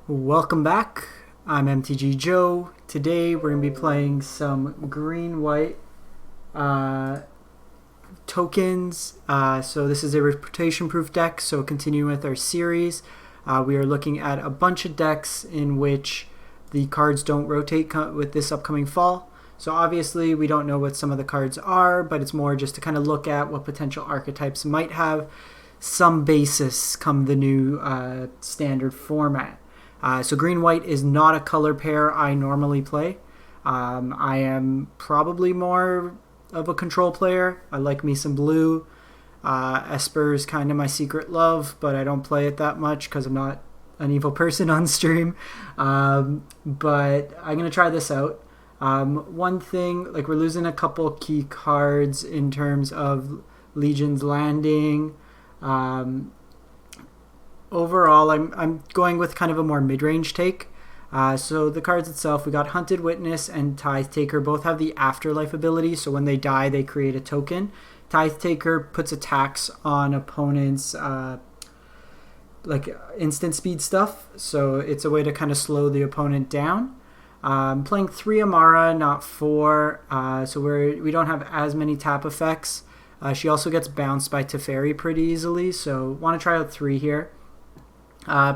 Welcome back. I'm MTG Joe. Today we're going to be playing some green-white tokens. So this is a reputation-proof deck, so continuing with our series, we are looking at a bunch of decks in which the cards don't rotate with this upcoming fall. So obviously we don't know what some of the cards are, but it's more just to kind of look at what potential archetypes might have some basis come the new standard format. So green-white is not a color pair I normally play. I am probably more of a control player. I like me some blue. Esper is kind of my secret love, but I don't play it that much because I'm not an evil person on stream. But I'm going to try this out. One thing, like we're losing a couple key cards in terms of Legion's Landing. Overall, I'm going with kind of a more mid-range take. So the cards itself, we got Hunted Witness and Tithe Taker both have the Afterlife ability, so when they die, they create a token. Tithe Taker puts attacks on opponents' like instant speed stuff, so it's a way to kind of slow the opponent down. Playing 3 Emmara, not 4, so we don't have as many tap effects. She also gets bounced by Teferi pretty easily, so want to try out 3 here.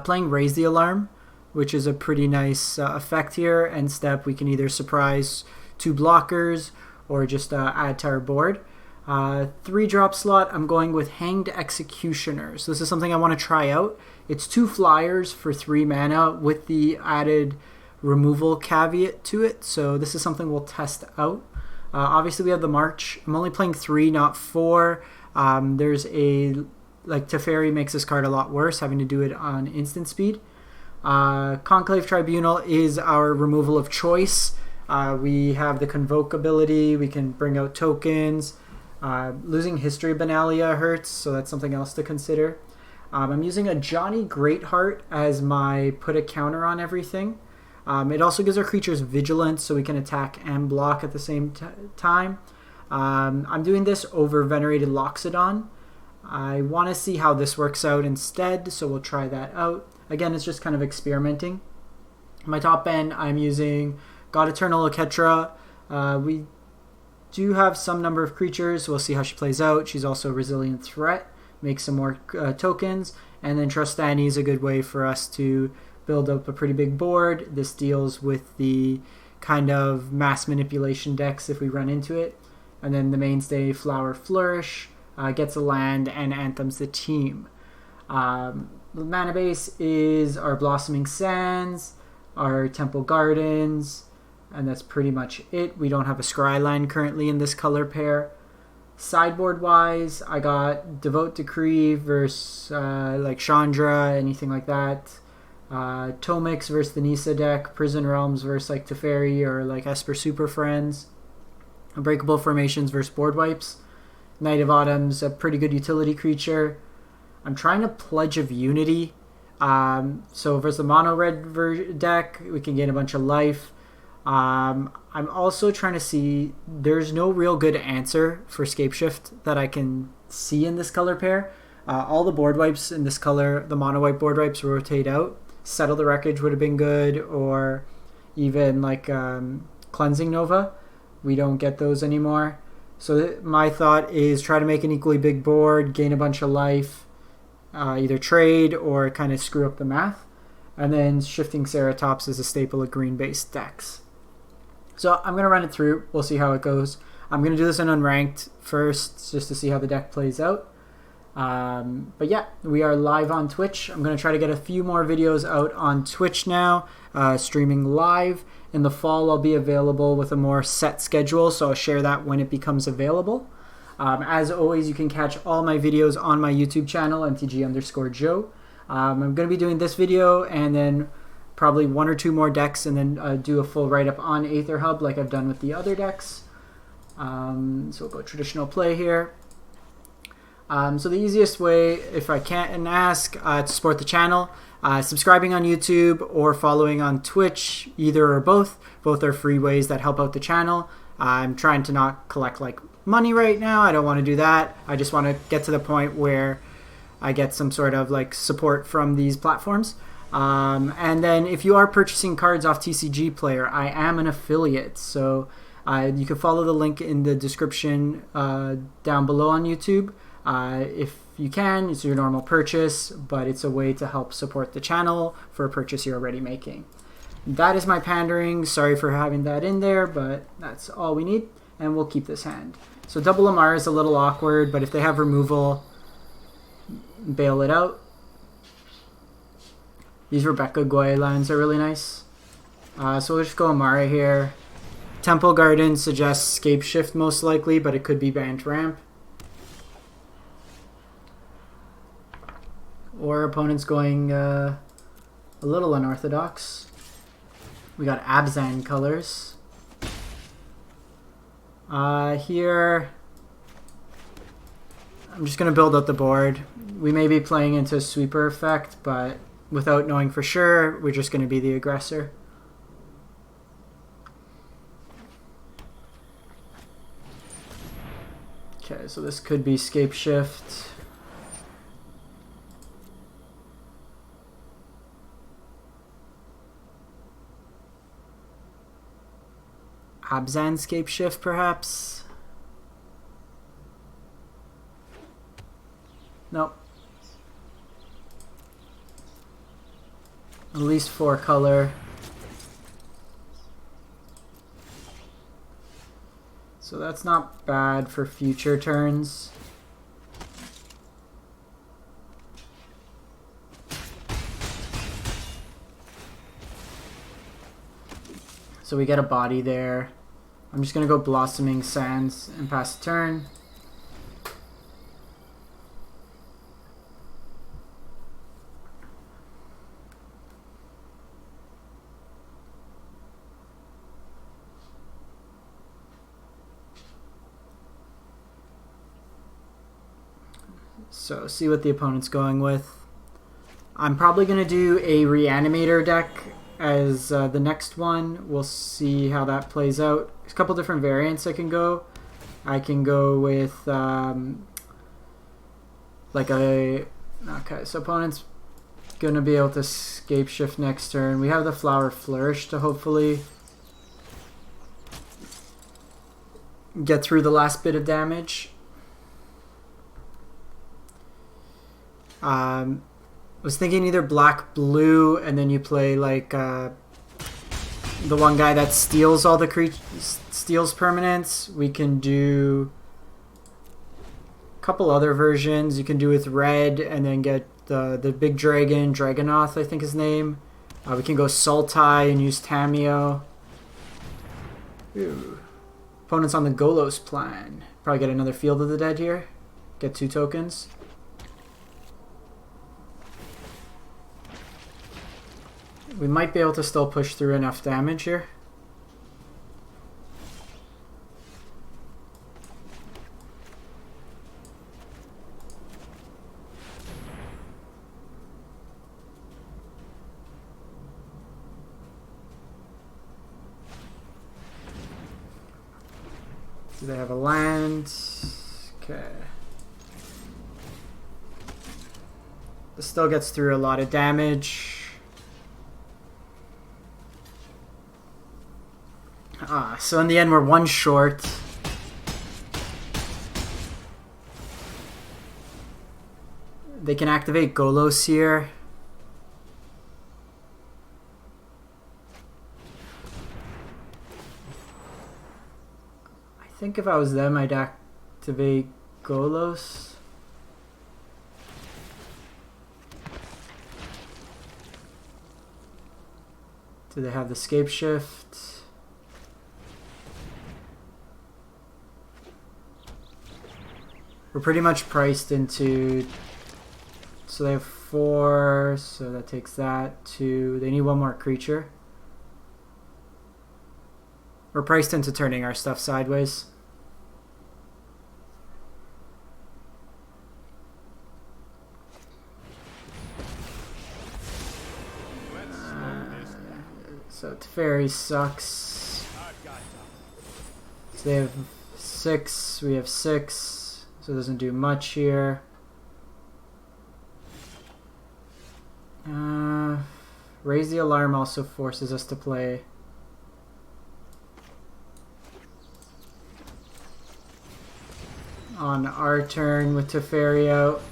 Playing Raise the Alarm, which is a pretty nice effect here, and step we can either surprise 2 blockers or just add to our board. 3-drop slot, I'm going with Hanged Executioners. This is something I want to try out. It's 2 flyers for 3 mana with the added removal caveat to it, so this is something we'll test out. Obviously we have the March. I'm only playing 3, not 4. There's a Teferi makes this card a lot worse, having to do it on instant speed. Conclave Tribunal is our removal of choice. We have the Convoke ability, we can bring out tokens. Losing History Benalia hurts, so that's something else to consider. I'm using Ajani Greathearted as my put a counter on everything. It also gives our creatures vigilance, so we can attack and block at the same time. I'm doing this over Venerated Loxodon. I want to see how this works out instead, so we'll try that out. Again, it's just kind of experimenting. My top end, I'm using God Eternal Oketra. We do have some number of creatures, so we'll see how she plays out. She's also a resilient threat, make some more tokens, and then Trostani is a good way for us to build up a pretty big board. This deals with the kind of mass manipulation decks if we run into it. And then the mainstay, Flourish. Gets a land and anthems the team. The mana base is our Blossoming Sands, our Temple Gardens, and that's pretty much it. We don't have a Scryland currently in this color pair. Sideboard wise, I got Devote Decree versus like Chandra, anything like that. Tomix versus the Nisa deck. Prison Realms versus like Teferi or like Esper Super Friends. Unbreakable Formations versus Board Wipes. Knight of Autumn's a pretty good utility creature. I'm trying to Pledge of Unity. So versus the mono red deck, we can gain a bunch of life. I'm also trying to see, there's no real good answer for Scapeshift that I can see in this color pair. All the board wipes in this color, the mono white board wipes rotate out. Settle the Wreckage would have been good, or even like Cleansing Nova. We don't get those anymore. So my thought is try to make an equally big board, gain a bunch of life, either trade or kind of screw up the math. And then Shifting Ceratops is a staple of green-based decks. So I'm going to run it through. We'll see how it goes. I'm going to do this in unranked first just to see how the deck plays out. But yeah, we are live on Twitch. I'm going to try to get a few more videos out on Twitch now, streaming live. In the fall, I'll be available with a more set schedule, so I'll share that when it becomes available. As always, you can catch all my videos on my YouTube channel, MTG_Joe. I'm going to be doing this video and then probably 1 or 2 more decks and then do a full write-up on Aether Hub like I've done with the other decks. So we'll go traditional play here. So the easiest way, if I can't ask, to support the channel, subscribing on YouTube or following on Twitch, either or both. Both are free ways that help out the channel. I'm trying to not collect like money right now. I don't want to do that. I just want to get to the point where I get some sort of like support from these platforms. And then if you are purchasing cards off TCG Player, I am an affiliate. So you can follow the link in the description down below on YouTube. If you can, it's your normal purchase, but it's a way to help support the channel for a purchase you're already making. That is my pandering. Sorry for having that in there, but that's all we need, and we'll keep this hand. So double Emmara is a little awkward, but if they have removal, bail it out. These Rebecca Guay lands are really nice. So we'll just go Emmara here. Temple Garden suggests Scapeshift most likely, but it could be Bant Ramp. Or opponent's going a little unorthodox. We got Abzan colors. Here, I'm just going to build up the board. We may be playing into a sweeper effect, but without knowing for sure, we're just going to be the aggressor. Okay, so this could be Scapeshift. Abzan Scapeshift, perhaps? Nope. At least 4 color. So that's not bad for future turns. So we get a body there. I'm just going to go Blossoming Sands and pass the turn. So see what the opponent's going with. I'm probably going to do a Reanimator deck as the next one. We'll see how that plays out. There's a couple different variants I can go. I can go with like a... Okay, so opponent's going to be able to Scapeshift next turn. We have the Flower Flourish to hopefully get through the last bit of damage. Was thinking either black blue and then you play like the one guy that steals all the steals permanents. We can do a couple other versions. You can do with red and then get the big dragon, Dragonoth I think his name. We can go Sultai and use Tameo. Ooh. Opponent's on the Golos plan. Probably get another Field of the Dead here. Get 2 tokens. We might be able to still push through enough damage here. Do they have a land? Okay. This still gets through a lot of damage. So in the end we're 1 short. They can activate Golos here. I think if I was them I'd activate Golos. Do they have the Scapeshift? We're pretty much priced into, so they have 4, so that takes that, 2, they need 1 more creature. We're priced into turning our stuff sideways. So Teferi sucks. So they have 6, we have 6. So it doesn't do much here. Raise the Alarm also forces us to play. On our turn with Teferi out.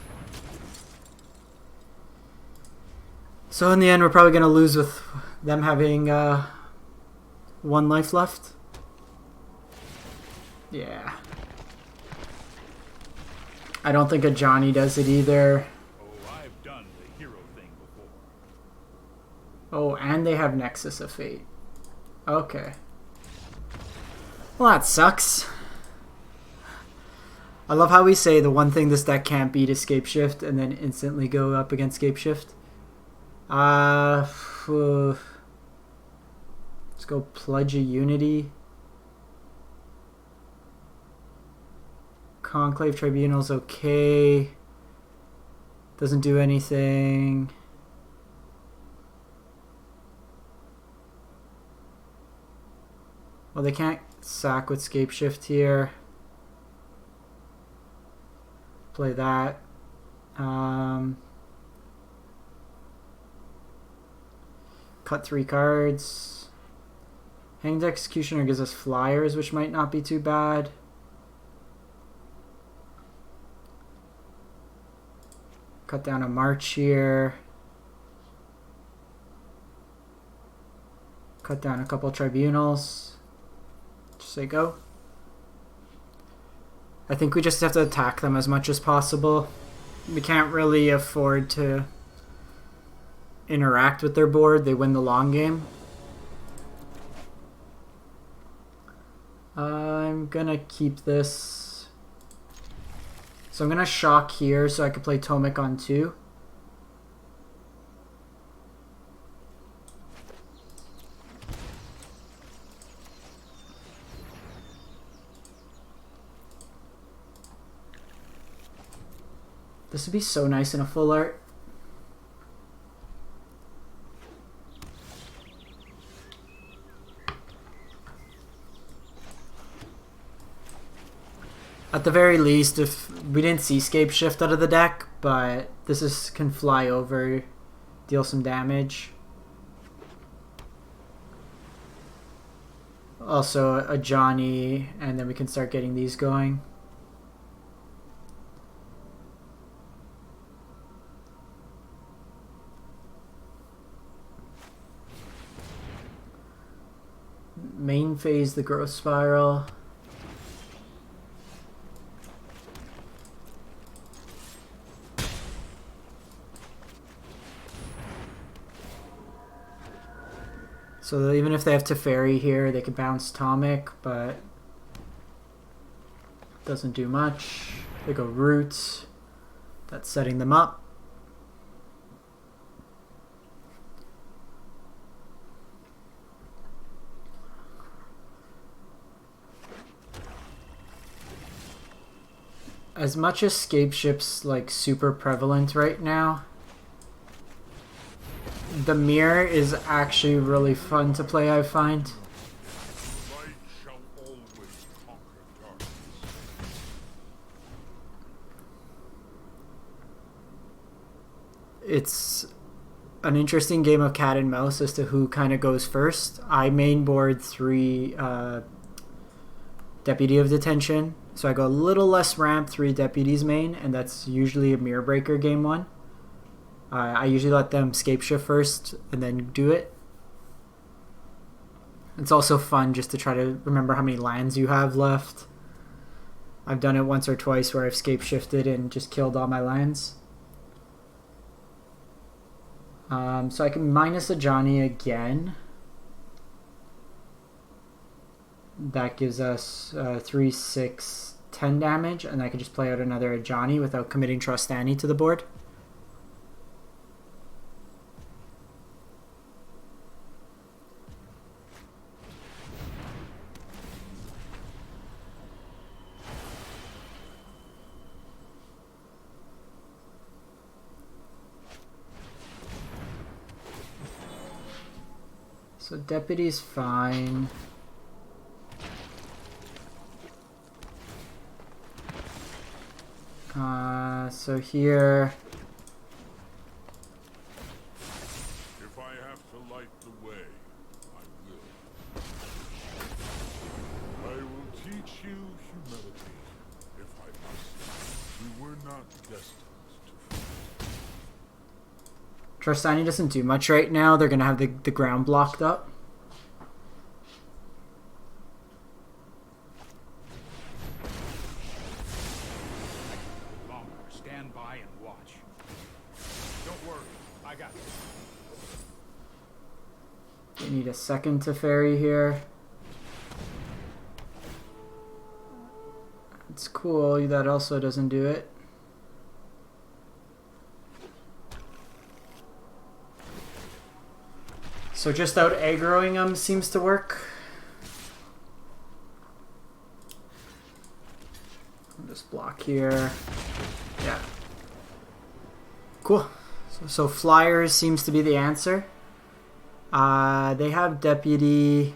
So in the end, we're probably going to lose with them having 1 life left. Yeah. I don't think Ajani does it either. Oh, I've done the hero thing before. Oh, and they have Nexus of Fate. Okay. Well, that sucks. I love how we say the one thing this deck can't beat is Scapeshift and then instantly go up against Scapeshift. Let's go Pledge of Unity. Conclave Tribunal's okay. Doesn't do anything. Well, they can't sack with Scapeshift here. Play that. Cut 3 cards. Hanged Executioner gives us flyers, which might not be too bad. Cut down a March here. Cut down a couple Tribunals. Just say go. I think we just have to attack them as much as possible. We can't really afford to interact with their board. They win the long game. I'm gonna keep this. So I'm gonna shock here so I can play Tomic on 2. This would be so nice in a full art. At the very least, if we didn't see Scapeshift out of the deck, but this can fly over, deal some damage. Also a Ajani, and then we can start getting these going. Main phase, the Growth Spiral. So even if they have Teferi here, they can bounce Tomic, but doesn't do much. They go Roots. That's setting them up. As much as Scapeshift's like super prevalent right now, the mirror is actually really fun to play, I find. Light shall always conquer darkness. It's an interesting game of cat and mouse as to who kind of goes first. I main board 3 Deputy of Detention. So I go a little less ramp, 3 deputies main, and that's usually a mirror breaker game 1. I usually let them Scapeshift first and then do it. It's also fun just to try to remember how many lands you have left. I've done it once or twice where I've Scapeshifted and just killed all my lands. So I can minus Ajani again. That gives us 3, 6, 10 damage, and I can just play out another Ajani without committing Trostani to the board. So Deputy's fine. So here, If I have Trostani doesn't do much right now. They're going to have the ground blocked up. Longer. Stand by and watch. Don't worry. I got this. They need a second to ferry here. It's cool. That also doesn't do it. So just out aggroing them seems to work. I'll just block here. Yeah. Cool. So flyers seems to be the answer. They have deputy.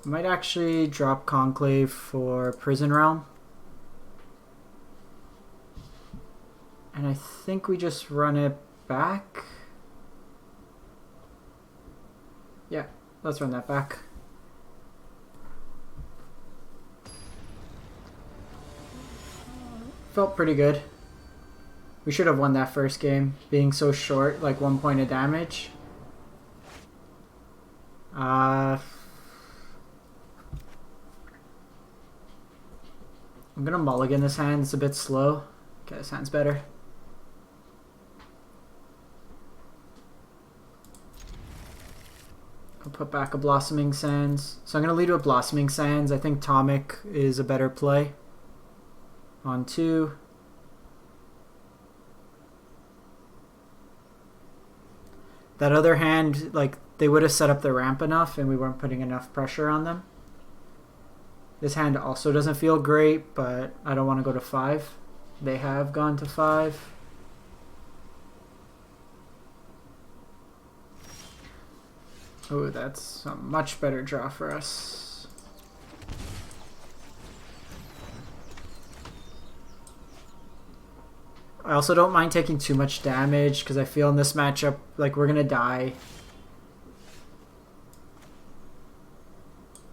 Might actually drop Conclave for Prison Realm. And I think we just run it back. Yeah, let's run that back. Felt pretty good. We should have won that first game, being so short, like 1 point of damage. I'm gonna mulligan this hand, it's a bit slow. Okay, this hand's better. I'll put back a Blossoming Sands. So I'm gonna lead with Blossoming Sands. I think Tomic is a better play. On 2. That other hand, like, they would have set up the ramp enough and we weren't putting enough pressure on them. This hand also doesn't feel great, but I don't want to go to 5. They have gone to 5. Oh, that's a much better draw for us. I also don't mind taking too much damage because I feel in this matchup like we're gonna die.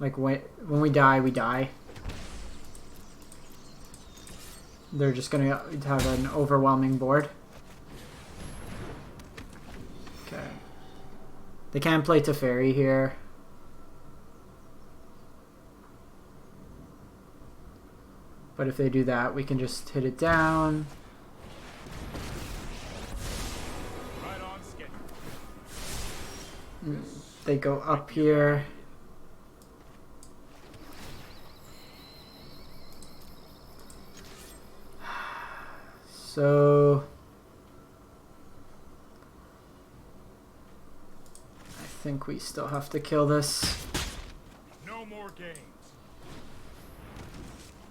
Like when we die, we die. They're just gonna have an overwhelming board. Okay. They can play Teferi here. But if they do that, we can just hit it down. Right on schedule. They go up here. So I think we still have to kill this. No more games.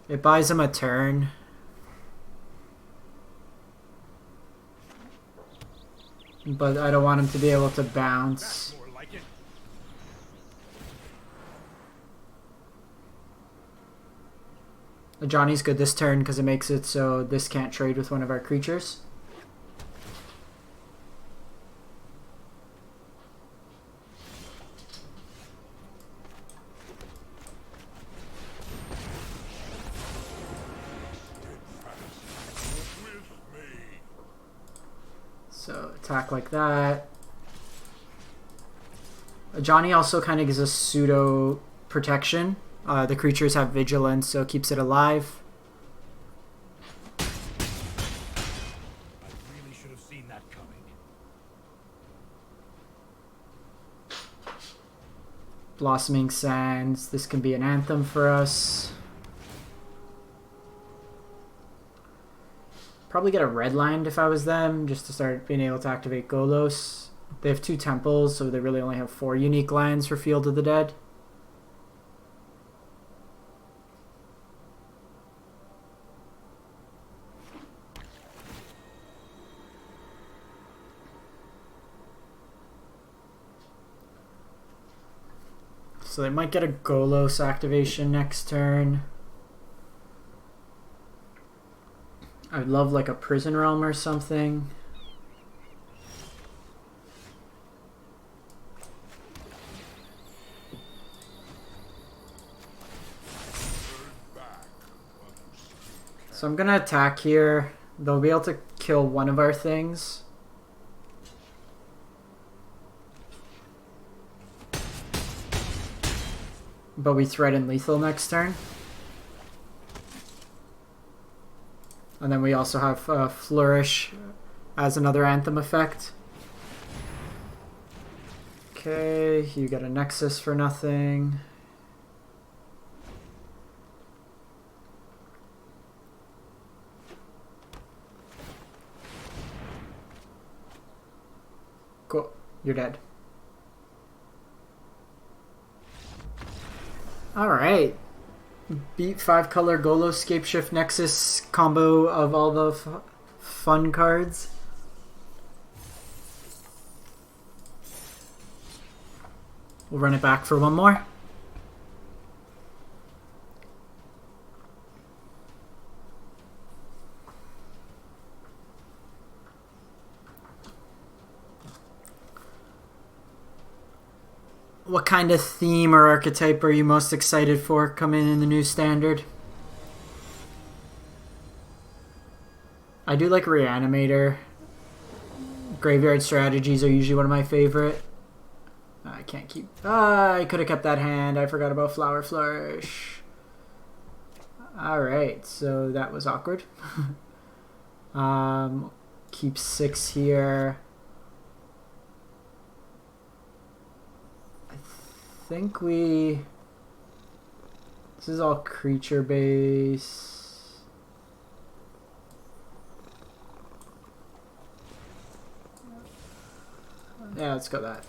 It buys him a turn. But I don't want him to be able to bounce. That's more like it. Ajani's good this turn because it makes it so this can't trade with one of our creatures. So attack like that. Ajani also kind of gives us pseudo protection. The creatures have vigilance, so it keeps it alive. I really should have seen that coming. Blossoming Sands. This can be an anthem for us. Probably get a red land if I was them, just to start being able to activate Golos. They have 2 temples, so they really only have 4 unique lands for Field of the Dead. So they might get a Golos activation next turn. I'd love like a Prison Realm or something. So I'm gonna attack here. They'll be able to kill one of our things. But we threaten lethal next turn. And then we also have Flourish as another Anthem effect. Okay, you get a Nexus for nothing. Cool, you're dead. Alright. Beat 5 color Golo Scapeshift Nexus combo of all the fun cards. We'll run it back for one more. What kind of theme or archetype are you most excited for coming in the new standard? I do like Reanimator. Graveyard strategies are usually one of my favorite. I can't keep... I could have kept that hand. I forgot about Flourish. Alright, so that was awkward. Keep 6 here. I think we... This is all creature base. Yeah, let's go that.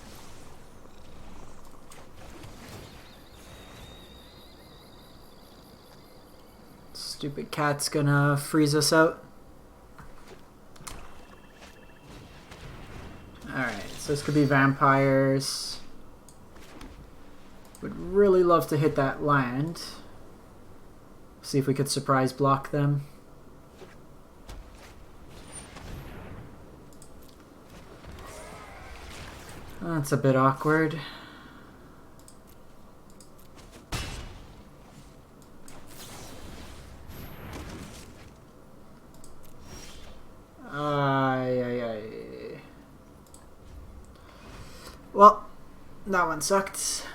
Stupid cat's gonna freeze us out. Alright, so this could be vampires. Would really love to hit that land. See if we could surprise block them. That's a bit awkward. Well, that one sucked.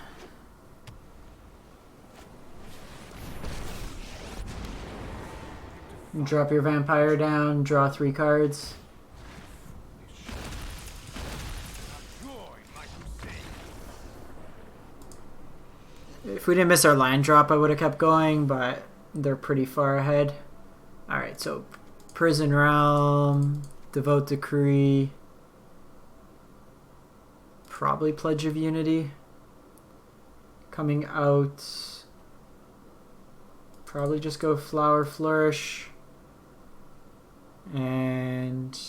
Drop your vampire down, draw 3 cards. If we didn't miss our land drop, I would have kept going, but they're pretty far ahead. Alright, so Prison Realm, Devote Decree, probably Pledge of Unity. Coming out, probably just go Flourish. And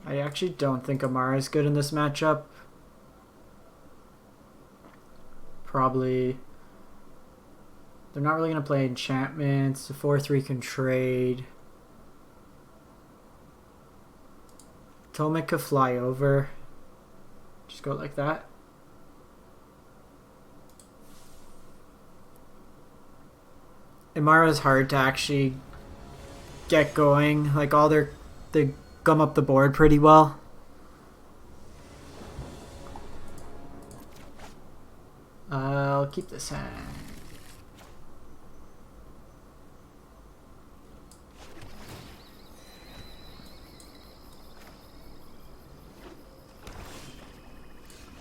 I actually don't think Emmara is good in this matchup. Probably they're not really going to play enchantments. The 4/3 can trade. Tomek could fly over. Just go like that. Emmara is hard to actually get going. Like they gum up the board pretty well. I'll keep this hand.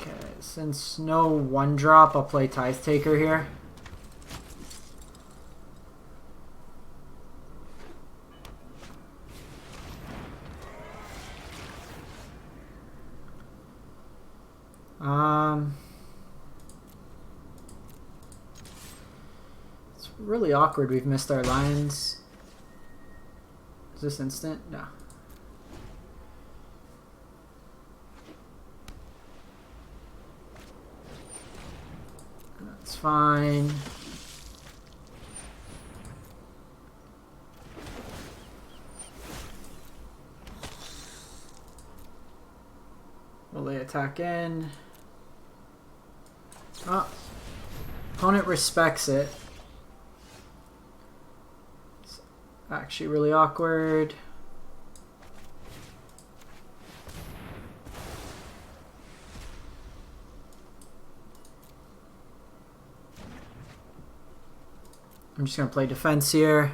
Okay, since no 1-drop, I'll play Tithe Taker here. It's really awkward. We've missed our lines. Is this instant? No. That's fine. Will they attack in? Oh. Opponent respects it. actually really awkward. I'm just going to play defense here.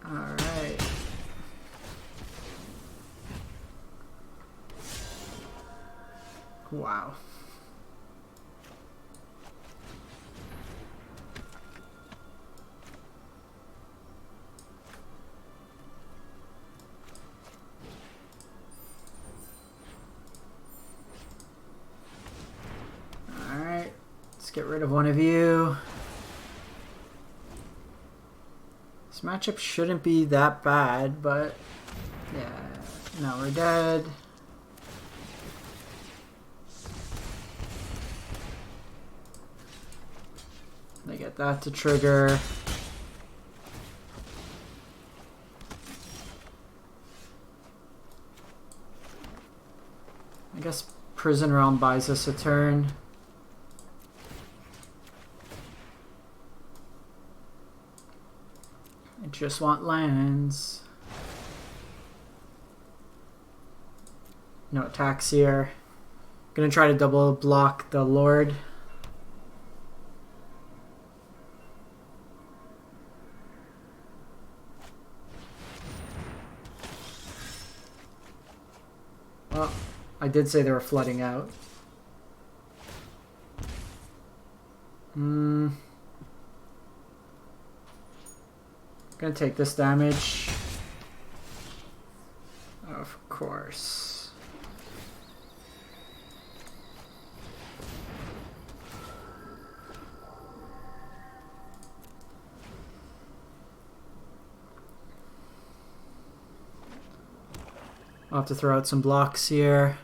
Alright. Wow. Get rid of one of you. This matchup shouldn't be that bad, but yeah, now we're dead. They get that to trigger. I guess Prison Realm buys us a turn. Just want lands. No attacks here. Gonna try to double block the Lord. Well, I did say they were flooding out. Gonna take this damage. Of course. I'll have to throw out some blocks here.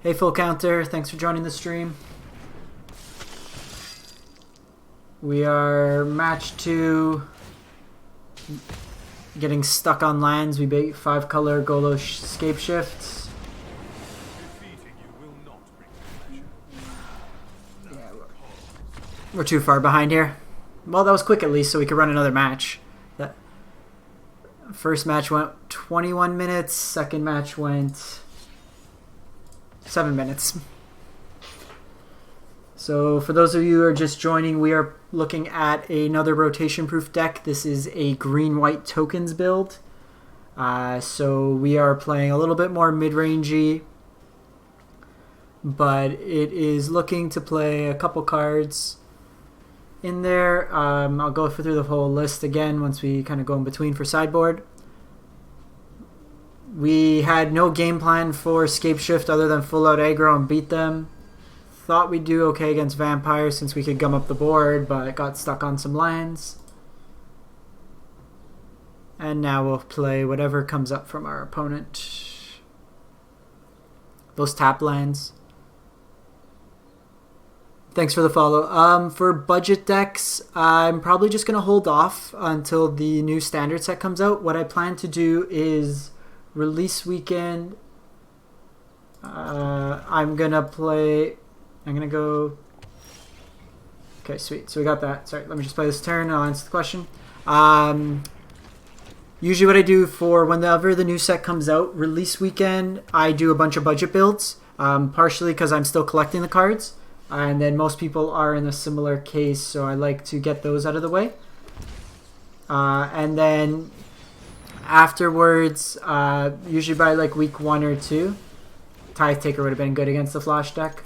Hey, Full Counter, thanks for joining the stream. We are match 2, getting stuck on lands. We bait 5-color Golo Scapeshifts. Yeah, we're too far behind here. Well, that was quick at least, so we could run another match. That first match went 21 minutes, second match went 7 minutes. So for those of you who are just joining, we are looking at another rotation-proof deck. This is a green-white tokens build. So we are playing a little bit more mid-rangey, but it is looking to play a couple cards in there. I'll go through the whole list again once we kind of go in between for sideboard. We had no game plan for Scapeshift other than full out aggro and beat them. Thought we'd do okay against vampires since we could gum up the board, but got stuck on some lands. And now we'll play whatever comes up from our opponent. Those tap lands. Thanks for the follow. For budget decks, I'm probably just going to hold off until the new standard set comes out. What I plan to do is release weekend. I'm going to go... Okay, sweet. So we got that. Sorry, let me just play this turn and I'll answer the question. Usually what I do for whenever the new set comes out, release weekend, I do a bunch of budget builds. Partially because I'm still collecting the cards. And then most people are in a similar case, so I like to get those out of the way. And then afterwards, usually by like week 1 or 2, Tithe Taker would have been good against the Flash deck.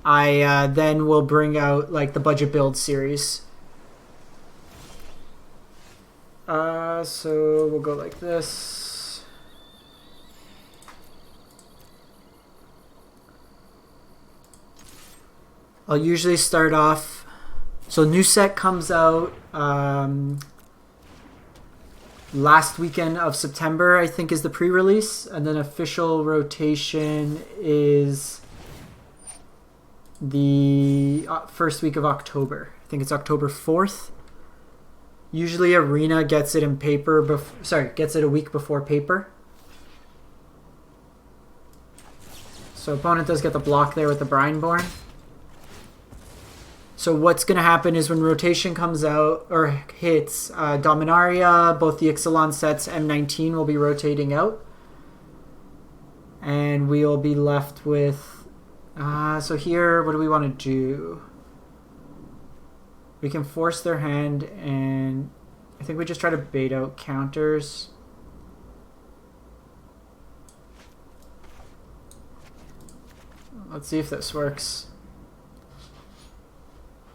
I then will bring out like the budget build series. So we'll go like this. I'll usually start off. So new set comes out last weekend of September, I think, is the pre-release, and then official rotation is the first week of October. I think it's October 4th. Usually Arena gets it in paper, gets it a week before paper. So opponent does get the block there with the Brineborn. So what's going to happen is when rotation comes out, or hits, Dominaria, both the Ixalan sets, M19 will be rotating out. And we'll be left with... so here, what do we want to do? We can force their hand, and I think we just try to bait out counters. Let's see if this works.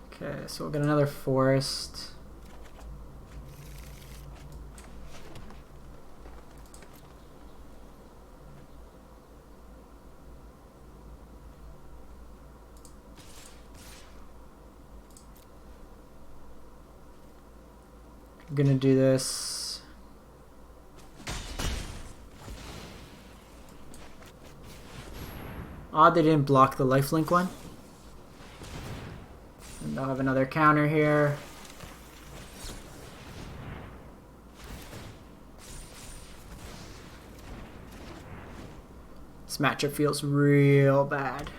Okay, so we'll get another forest. I'm gonna do this. Odd they didn't block the lifelink one. And they'll have another counter here. This matchup feels real bad.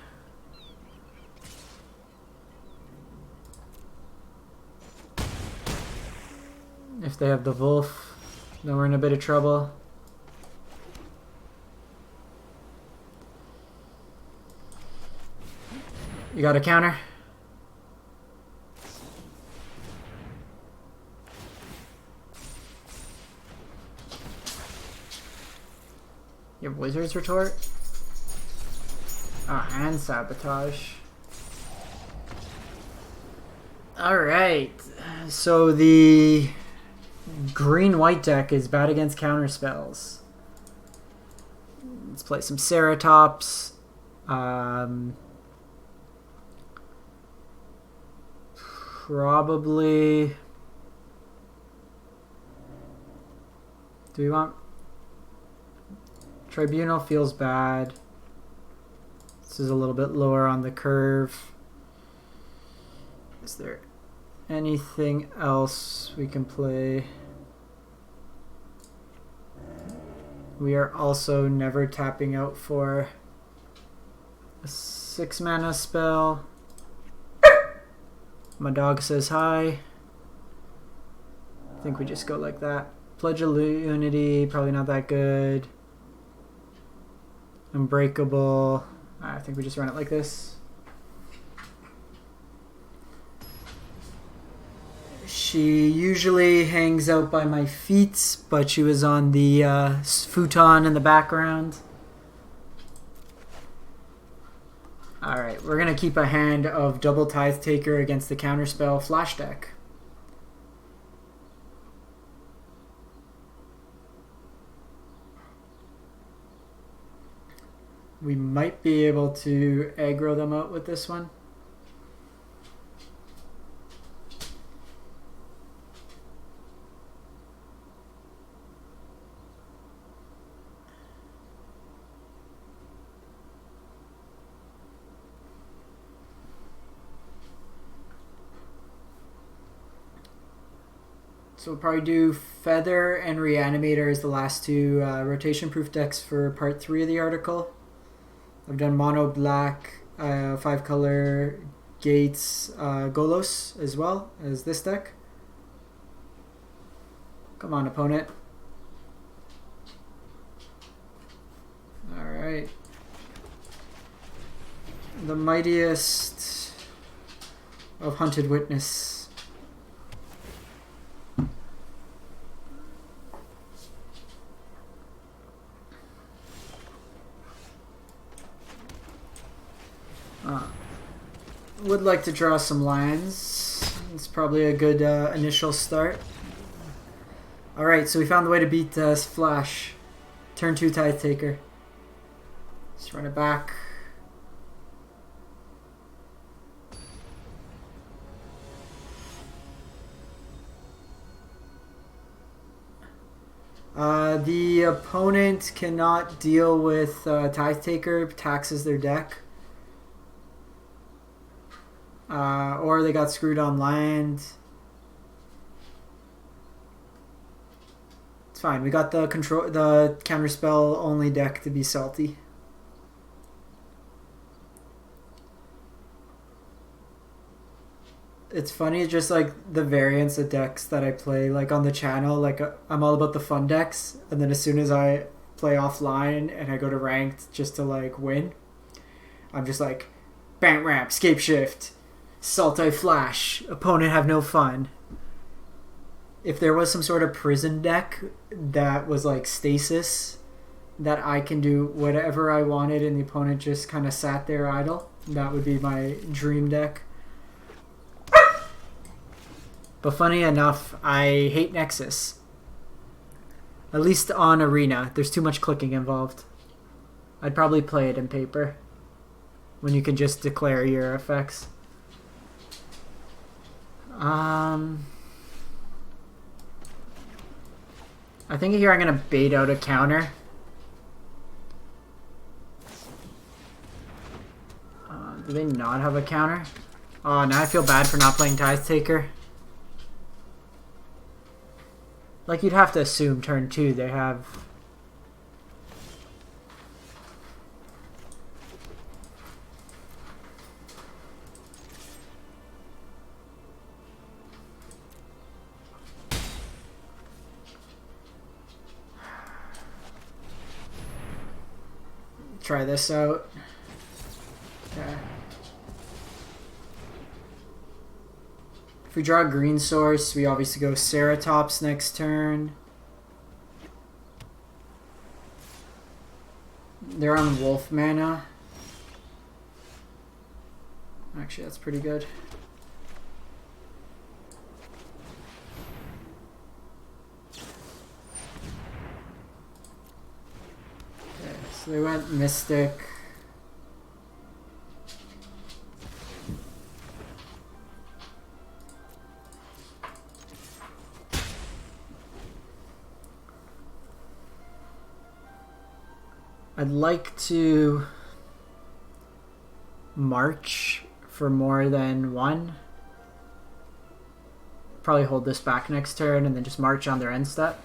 If they have the Wolf, then we're in a bit of trouble. You got a counter? You have Wizard's Retort? Oh, and Sabotage. Alright, so the green-white deck is bad against counter spells. Let's play some Ceratops. Probably... Do we want... Tribunal feels bad. This is a little bit lower on the curve. Is there anything else we can play? We are also never tapping out for a 6 mana spell. My dog says hi. I think we just go like that. Pledge of Unity, probably not that good. Unbreakable. I think we just run it like this. She usually hangs out by my feet, but she was on the futon in the background. Alright, we're going to keep a hand of double Tithe Taker against the counterspell Flash deck. We might be able to aggro them out with this one. So we'll probably do Feather and Reanimator as the last two rotation-proof decks for part 3 of the article. I've done Mono Black, 5-color Gates, Golos as well as this deck. Come on, opponent. Alright. The mightiest of Hunted Witness. Would like to draw some lands. It's probably a good initial start. Alright, so we found the way to beat Flash. Turn 2 Tithe Taker. Let's run it back. The opponent cannot deal with Tithe Taker, taxes their deck. Or they got screwed on land. It's fine. We got the counterspell only deck to be salty. It's funny, just like the variants of decks that I play, like on the channel. Like I'm all about the fun decks, and then as soon as I play offline and I go to ranked just to like win, I'm just like, bam ramp, Scapeshift, Saltai Flash, opponent have no fun. If there was some sort of prison deck that was like stasis, that I can do whatever I wanted and the opponent just kind of sat there idle, that would be my dream deck. But funny enough, I hate Nexus. At least on Arena. There's too much clicking involved. I'd probably play it in paper, when you can just declare your effects. I think here I'm going to bait out a counter. Do they not have a counter? Oh, now I feel bad for not playing Tithe Taker. Like, you'd have to assume turn 2 they have... Try this out. Okay. If we draw a green source, we obviously go Ceratops next turn. They're on Wolf mana. Actually, that's pretty good. Okay, so they went Mystic. I'd like to march for more than one. Probably hold this back next turn and then just march on their end step.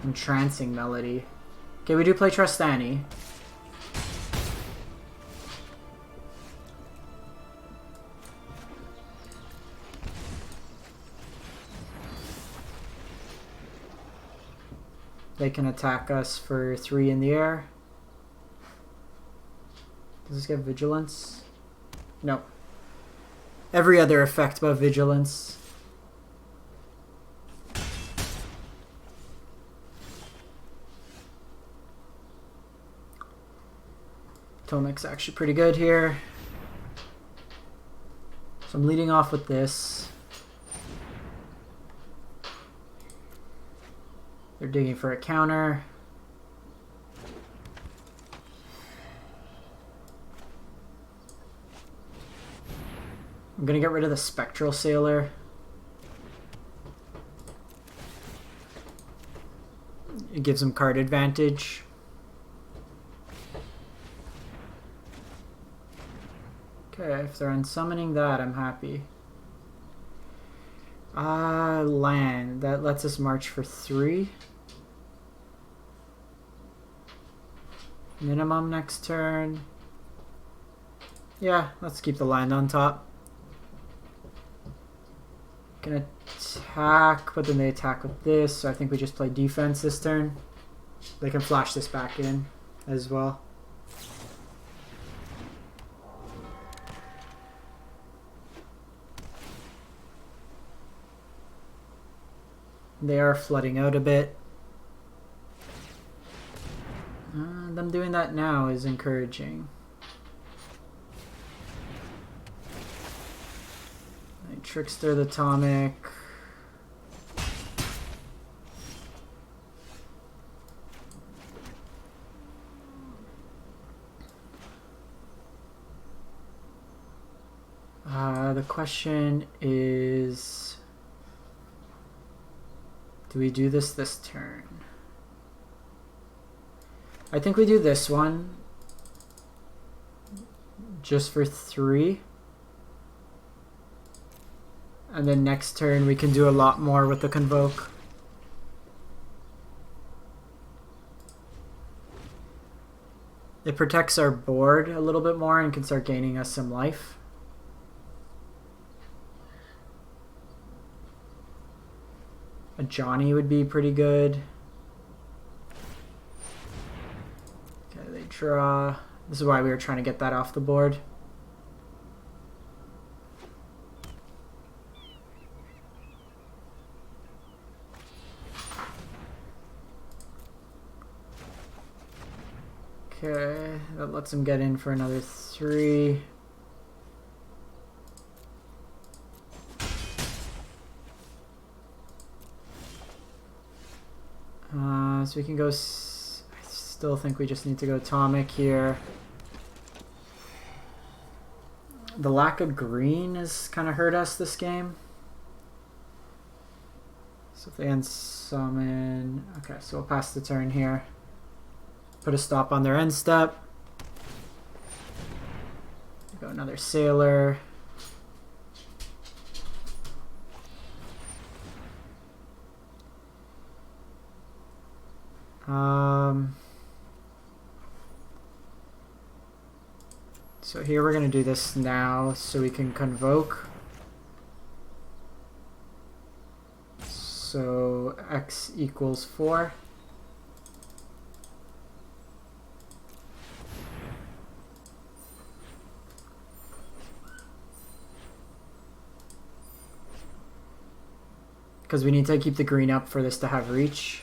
Entrancing Melody. Okay, we do play Trustani. They can attack us for 3 in the air. Does this get Vigilance? No. Every other effect but Vigilance. Tomic's actually pretty good here. So I'm leading off with this. They're digging for a counter. I'm gonna get rid of the Spectral Sailor. It gives them card advantage. Okay, if they're unsummoning that, I'm happy. Land. That lets us march for 3. Minimum next turn. Yeah, let's keep the land on top. Can attack, but then they attack with this, so I think we just play defense this turn. They can flash this back in as well. They are flooding out a bit. Them doing that now is encouraging. Trickster the Atomic. The question is, do we do this turn? I think we do this one just for 3. And then next turn we can do a lot more with the Convoke. It protects our board a little bit more and can start gaining us some life. Ajani would be pretty good. Okay, they draw. This is why we were trying to get that off the board. Okay, that lets him get in for another 3. So we can go... I still think we just need to go Atomic here. The lack of green has kind of hurt us this game. So if they unsummon... Okay, so we'll pass the turn here. Put a stop on their end step. Go another Sailor. So here we're going to do this now so we can convoke. So X equals 4. Because we need to keep the green up for this to have reach.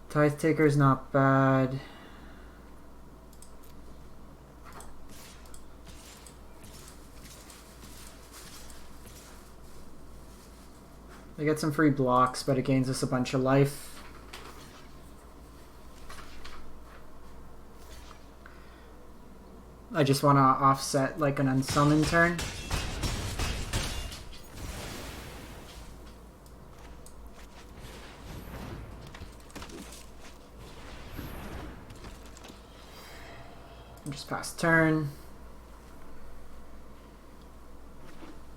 Tithe Taker's not bad. They get some free blocks, but it gains us a bunch of life. I just want to offset like an unsummon turn. Just pass turn.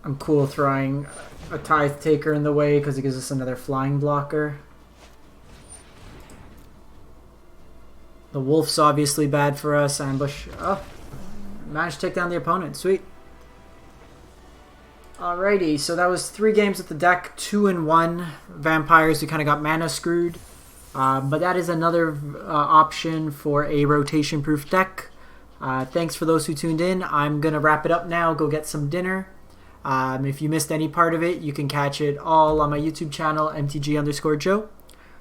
I'm cool throwing a Tithe Taker in the way because it gives us another flying blocker. The Wolf's obviously bad for us. Ambush. Oh, managed to take down the opponent. Sweet. Alrighty, so that was 3 games with the deck. 2-1 Vampires. We kind of got mana screwed. But that is another option for a rotation-proof deck. Thanks for those who tuned in. I'm going to wrap it up now. Go get some dinner. If you missed any part of it, you can catch it all on my YouTube channel, MTG_Joe.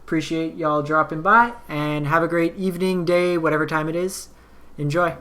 Appreciate y'all dropping by, and have a great evening, day, whatever time it is. Enjoy.